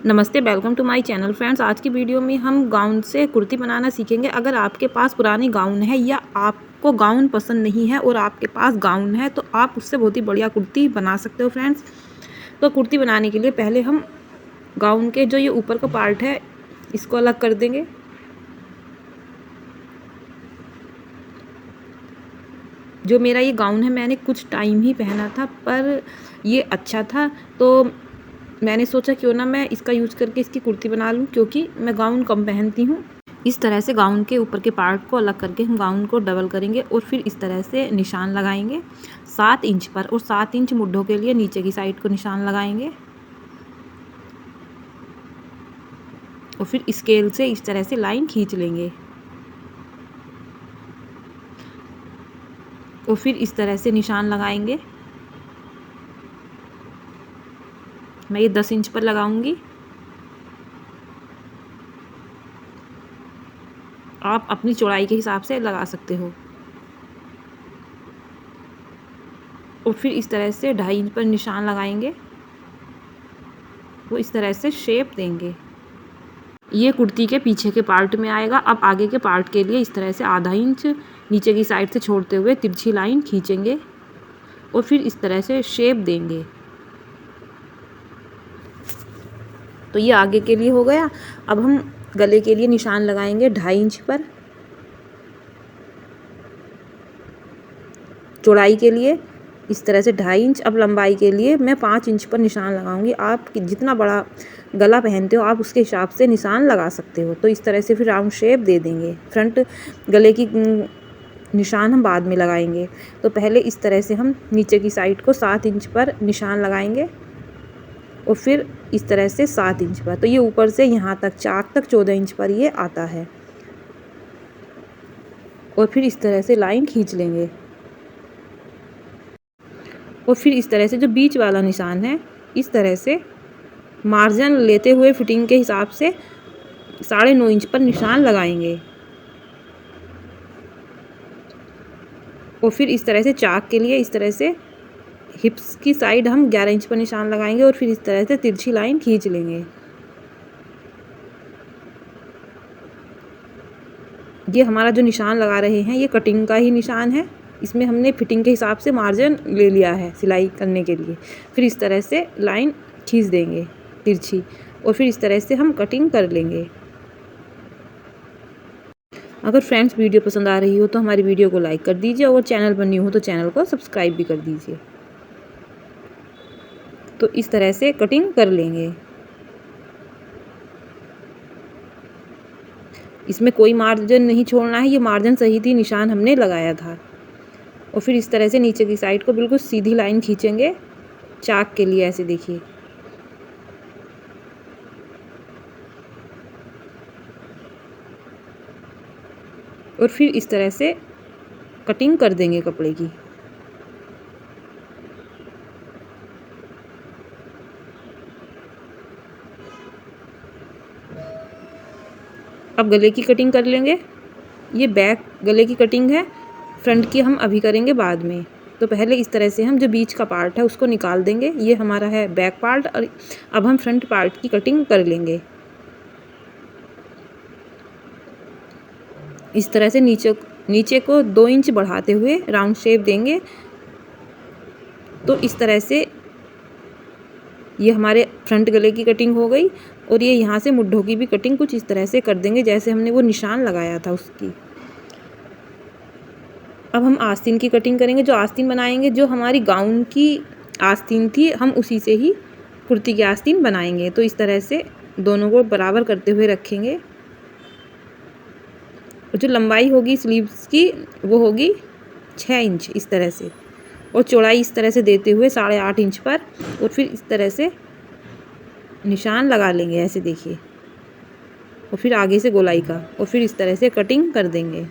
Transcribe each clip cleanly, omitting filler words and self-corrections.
नमस्ते, welcome to my channel friends. आज की वीडियो में हम गाउन से कुर्ती बनाना सीखेंगे। अगर आपके पास पुरानी गाउन है या आपको गाउन पसंद नहीं है और आपके पास गाउन है तो आप उससे बहुत ही बढ़िया कुर्ती बना सकते हो फ्रेंड्स। तो कुर्ती बनाने के लिए पहले हम गाउन के जो ये ऊपर का पार्ट है इसको अलग कर देंगे। जो मेरा ये गाउन है मैंने कुछ टाइम ही पहना था, पर ये अच्छा था तो मैंने सोचा क्यों ना मैं इसका यूज़ करके इसकी कुर्ती बना लूँ, क्योंकि मैं गाउन कम पहनती हूँ। इस तरह से गाउन के ऊपर के पार्ट को अलग करके हम गाउन को डबल करेंगे और फिर इस तरह से निशान लगाएंगे 7 इंच पर, और 7 इंच मुड्ढों के लिए नीचे की साइड को निशान लगाएंगे और फिर स्केल से इस तरह से लाइन खींच लेंगे और फिर इस तरह से निशान लगाएंगे। मैं ये 10 इंच पर लगाऊंगी। आप अपनी चौड़ाई के हिसाब से लगा सकते हो। और फिर इस तरह से 2.5 इंच पर निशान लगाएंगे, वो इस तरह से शेप देंगे। ये कुर्ती के पीछे के पार्ट में आएगा। अब आगे के पार्ट के लिए इस तरह से ½ इंच नीचे की साइड से छोड़ते हुए तिरछी लाइन खींचेंगे और फिर इस तरह से शेप देंगे। तो ये आगे के लिए हो गया। अब हम गले के लिए निशान लगाएंगे 2.5 इंच पर। चौड़ाई के लिए इस तरह से 2.5 इंच। अब लंबाई के लिए मैं 5 इंच पर निशान लगाऊंगी। आप जितना बड़ा गला पहनते हो आप उसके हिसाब से निशान लगा सकते हो। तो इस तरह से फिर राउंड शेप दे देंगे। फ्रंट गले की निशान हम बाद में लगाएंगे। तो पहले इस तरह से हम नीचे की साइड को 7 इंच पर निशान लगाएंगे और फिर इस तरह से 7 इंच पर। तो ये ऊपर से यहाँ तक चाक तक 14 इंच पर ये आता है और फिर इस तरह से लाइन खींच लेंगे और फिर इस तरह से जो बीच वाला निशान है इस तरह से मार्जिन लेते हुए फिटिंग के हिसाब से 9.5 इंच पर निशान लगाएंगे और फिर इस तरह से चाक के लिए इस तरह से हिप्स की साइड हम 11 इंच पर निशान लगाएंगे और फिर इस तरह से तिरछी लाइन खींच लेंगे। ये हमारा जो निशान लगा रहे हैं ये कटिंग का ही निशान है। इसमें हमने फिटिंग के हिसाब से मार्जिन ले लिया है सिलाई करने के लिए। फिर इस तरह से लाइन खींच देंगे तिरछी और फिर इस तरह से हम कटिंग कर लेंगे। अगर फ्रेंड्स वीडियो पसंद आ रही हो तो हमारी वीडियो को लाइक कर दीजिए और चैनल पर न्यू हो तो चैनल को सब्सक्राइब भी कर दीजिए। तो इस तरह से कटिंग कर लेंगे। इसमें कोई मार्जिन नहीं छोड़ना है, ये मार्जिन सही थी, निशान हमने लगाया था। और फिर इस तरह से नीचे की साइड को बिल्कुल सीधी लाइन खींचेंगे चाक के लिए, ऐसे देखिए। और फिर इस तरह से कटिंग कर देंगे कपड़े की। अब गले की कटिंग कर लेंगे। ये बैक गले की कटिंग है, फ्रंट की हम अभी करेंगे बाद में। तो पहले इस तरह से हम जो बीच का पार्ट है उसको निकाल देंगे। ये हमारा है बैक पार्ट और अब हम फ्रंट पार्ट की कटिंग कर लेंगे। इस तरह से नीचे को 2 इंच बढ़ाते हुए राउंड शेप देंगे। तो इस तरह से ये हमारे फ्रंट गले की कटिंग हो गई और ये यहाँ से मुड्ढों की भी कटिंग कुछ इस तरह से कर देंगे जैसे हमने वो निशान लगाया था उसकी। अब हम आस्तीन की कटिंग करेंगे। जो आस्तीन बनाएंगे, जो हमारी गाउन की आस्तीन थी, हम उसी से ही कुर्ती की आस्तीन बनाएंगे। तो इस तरह से दोनों को बराबर करते हुए रखेंगे। और जो लंबाई होगी स्लीव्स की वो होगी 6 इंच इस तरह से, और चौड़ाई इस तरह से देते हुए 8.5 इंच पर। और फिर इस तरह से निशान लगा लेंगे, ऐसे देखिए। और फिर आगे से गोलाई का और फिर इस तरह से कटिंग कर देंगे।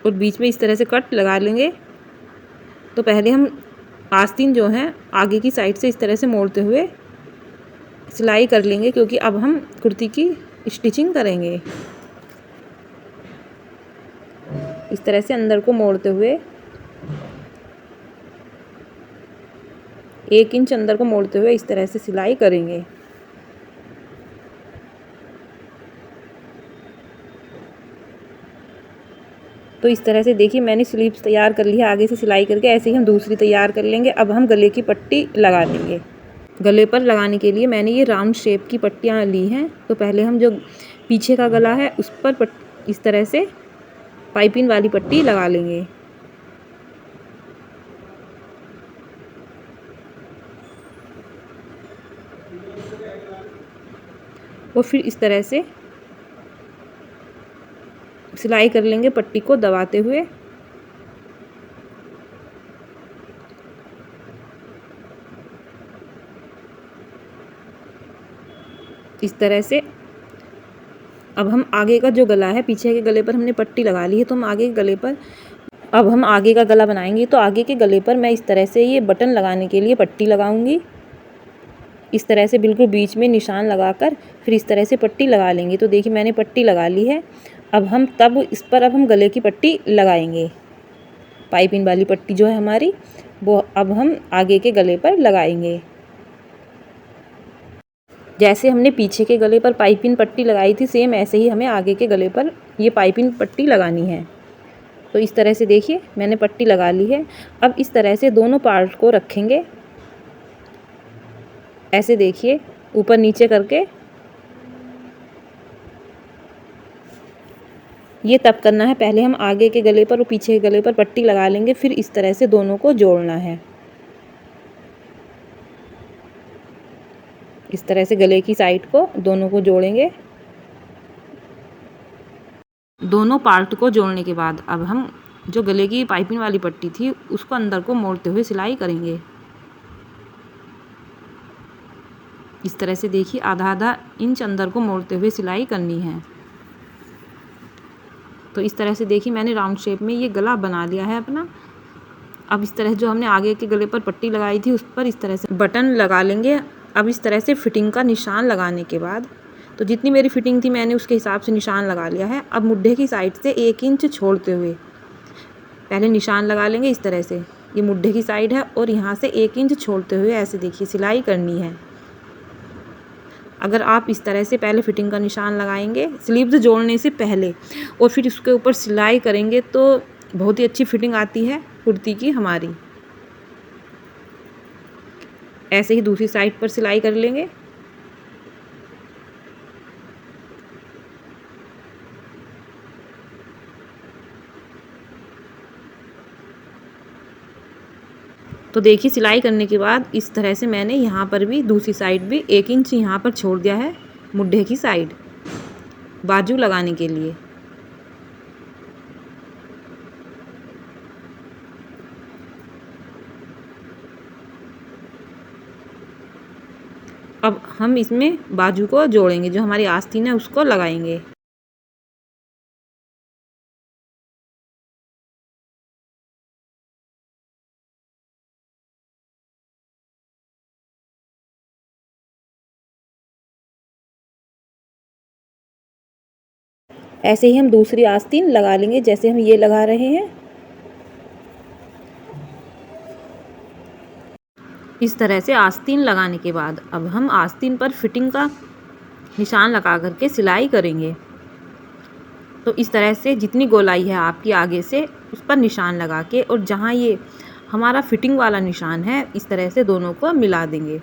और बीच में इस तरह से कट लगा लेंगे। तो पहले हम आस्तीन जो है आगे की साइड से इस तरह से मोड़ते हुए सिलाई कर लेंगे, क्योंकि अब हम कुर्ती की स्टिचिंग करेंगे। इस तरह से अंदर को मोड़ते हुए 1 इंच अंदर को मोड़ते हुए इस तरह से सिलाई करेंगे। तो इस तरह से देखिए मैंने स्लीव्स तैयार कर ली है आगे से सिलाई करके। ऐसे ही हम दूसरी तैयार कर लेंगे। अब हम गले की पट्टी लगा लेंगे। गले पर लगाने के लिए मैंने ये राउंड शेप की पट्टियाँ ली हैं। तो पहले हम जो पीछे का गला है उस पर इस तरह से पाइपिंग वाली पट्टी लगा लेंगे। और फिर इस तरह से सिलाई कर लेंगे पट्टी को दबाते हुए। इस तरह से अब हम आगे का जो गला है, पीछे के गले पर हमने पट्टी लगा ली है, तो हम आगे के गले पर अब हम आगे का गला बनाएंगे। तो आगे के गले पर मैं इस तरह से ये बटन लगाने के लिए पट्टी लगाऊंगी। इस तरह से बिल्कुल बीच में निशान लगाकर फिर इस तरह से पट्टी लगा लेंगे। तो देखिए मैंने पट्टी लगा ली है। अब हम इस पर अब हम गले की पट्टी लगाएंगे। पाइपिंग वाली पट्टी जो है हमारी, वो अब हम आगे के गले पर लगाएंगे। जैसे हमने पीछे के गले पर पाइपिंग पट्टी लगाई थी, सेम ऐसे ही हमें आगे के गले पर ये पाइपिंग पट्टी लगानी है। तो इस तरह से देखिए मैंने पट्टी लगा ली है। अब इस तरह से दोनों पार्ट को रखेंगे। ऐसे देखिए ऊपर नीचे करके। ये तब करना है, पहले हम आगे के गले पर और पीछे के गले पर पट्टी लगा लेंगे, फिर इस तरह से दोनों को जोड़ना है। इस तरह से गले की साइड को दोनों को जोड़ेंगे। दोनों पार्ट को जोड़ने के बाद अब हम जो गले की पाइपिंग वाली पट्टी थी उसको अंदर को मोड़ते हुए सिलाई करेंगे। इस तरह से देखिए आधा आधा इंच अंदर को मोड़ते हुए सिलाई करनी है। तो इस तरह से देखिए मैंने राउंड शेप में ये गला बना लिया है अपना। अब इस तरह जो हमने आगे के गले पर पट्टी लगाई थी उस पर इस तरह से बटन लगा लेंगे। अब इस तरह से फिटिंग का निशान लगाने के बाद, तो जितनी मेरी फिटिंग थी मैंने उसके हिसाब से निशान लगा लिया है। अब मुड्ढे की साइड से 1 इंच छोड़ते हुए पहले निशान लगा लेंगे। इस तरह से ये मुड्ढे की साइड है और यहाँ से 1 इंच छोड़ते हुए ऐसे देखिए सिलाई करनी है। अगर आप इस तरह से पहले फिटिंग का निशान लगाएंगे स्लीव्स जोड़ने से पहले और फिर उसके ऊपर सिलाई करेंगे तो बहुत ही अच्छी फिटिंग आती है कुर्ती की हमारी। ऐसे ही दूसरी साइड पर सिलाई कर लेंगे। तो देखिए सिलाई करने के बाद इस तरह से मैंने यहाँ पर भी दूसरी साइड भी 1 इंच यहाँ पर छोड़ दिया है मुड्ढे की साइड बाजू लगाने के लिए। अब हम इसमें बाजू को जोड़ेंगे, जो हमारी आस्तीन है उसको लगाएंगे। ऐसे ही हम दूसरी आस्तीन लगा लेंगे जैसे हम ये लगा रहे हैं। इस तरह से आस्तीन लगाने के बाद अब हम आस्तीन पर फिटिंग का निशान लगा करके सिलाई करेंगे। तो इस तरह से जितनी गोलाई है आपकी आगे से उस पर निशान लगा के और जहाँ ये हमारा फिटिंग वाला निशान है इस तरह से दोनों को मिला देंगे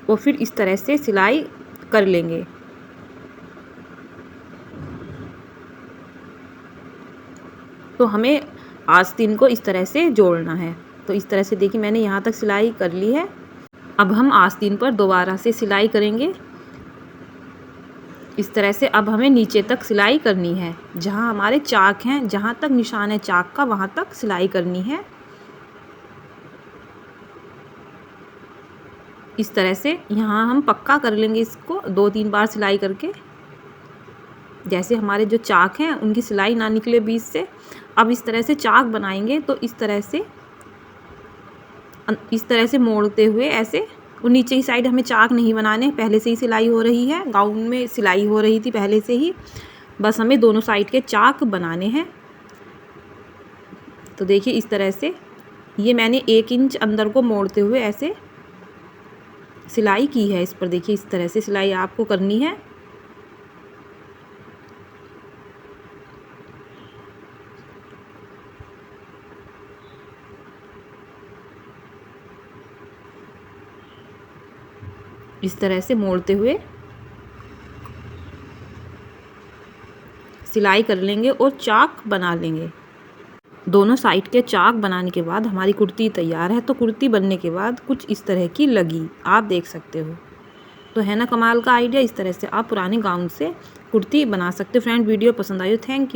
और फिर इस तरह से सिलाई कर लेंगे। तो हमें आस्तीन को इस तरह से जोड़ना है। तो इस तरह से देखिए मैंने यहाँ तक सिलाई कर ली है। अब हम आस्तीन पर दोबारा से सिलाई करेंगे। इस तरह से अब हमें नीचे तक सिलाई करनी है, जहाँ हमारे चाक हैं, जहाँ तक निशान है चाक का वहाँ तक सिलाई करनी है। इस तरह से यहाँ हम पक्का कर लेंगे इसको 2-3 बार सिलाई करके, जैसे हमारे जो चाक हैं उनकी सिलाई ना निकले बीच से। अब इस तरह से चाक बनाएंगे तो इस तरह से मोड़ते हुए ऐसे, और नीचे की साइड हमें चाक नहीं बनाने, पहले से ही सिलाई हो रही है, गाउन में सिलाई हो रही थी पहले से ही, बस हमें दोनों साइड के चाक बनाने हैं। तो देखिए इस तरह से ये मैंने 1 इंच अंदर को मोड़ते हुए ऐसे सिलाई की है इस पर। देखिए इस तरह से सिलाई आपको करनी है। इस तरह से मोड़ते हुए सिलाई कर लेंगे और चाक बना लेंगे। दोनों साइड के चाक बनाने के बाद हमारी कुर्ती तैयार है। तो कुर्ती बनने के बाद कुछ इस तरह की लगी, आप देख सकते हो। तो है ना कमाल का आइडिया। इस तरह से आप पुराने गाउन से कुर्ती बना सकते हो। फ्रेंड वीडियो पसंद आई हो, थैंक यू।